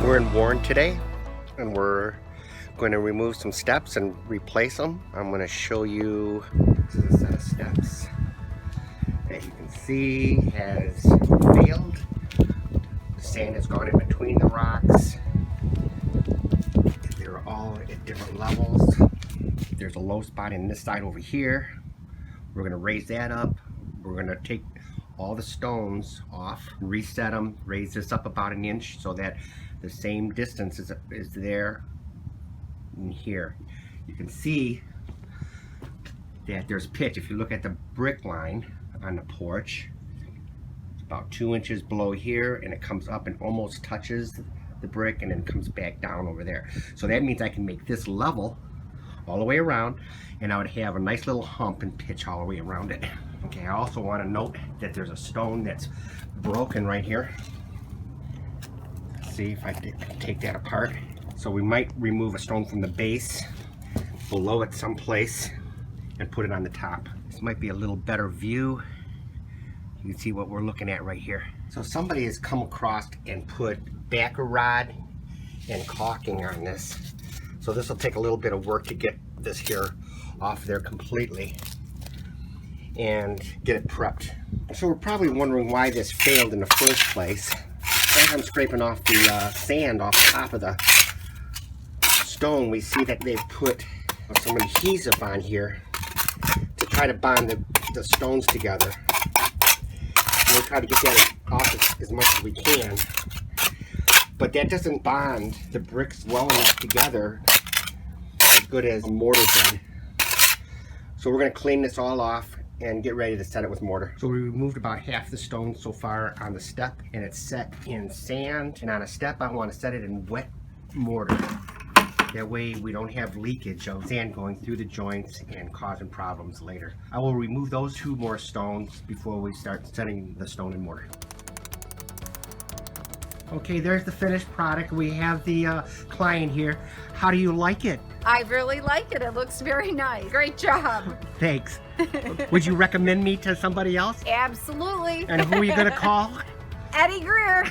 We're in Warren today, and we're going to remove some steps and replace them. I'm going to show you, this is a set of steps that you can see has failed. The sand has gone in between the rocks. They're all at different levels. There's a low spot in this side over here. We're going to raise that up. We're going to take all the stones off, reset them, raise this up about an inch so that the same distance is there in here. You can see that there's pitch. If you look at the brick line on the porch, it's about 2 inches below here, and it comes up and almost touches the brick and then comes back down over there. So that means I can make this level all the way around, and I would have a nice little hump and pitch all the way around it. Okay, I also want to note that there's a stone that's broken right here. Let's see if I can take that apart. So we might remove a stone from the base below it someplace and put it on the top. This might be a little better view. You can see what we're looking at right here. So somebody has come across and put backer rod and caulking on this. So this will take a little bit of work to get this here off there completely and get it prepped. So we're probably wondering why this failed in the first place. As I'm scraping off the sand off the top of the stone, we see that they've put some adhesive on here to try to bond the stones together. We'll try to get that off as much as we can, but that doesn't bond the bricks well enough together as good as mortar did. So we're going to clean this all off and get ready to set it with mortar. So we removed about half the stone so far on the step, and it's set in sand, and on a step I want to set it in wet mortar. That way we don't have leakage of sand going through the joints and causing problems later. I will remove those 2 more stones before we start setting the stone in mortar. Okay, there's the finished product. We have the client here. How do you like it? I really like it. It looks very nice. Great job. Thanks. Would you recommend me to somebody else? Absolutely. And who are you going to call? Eddie Greer.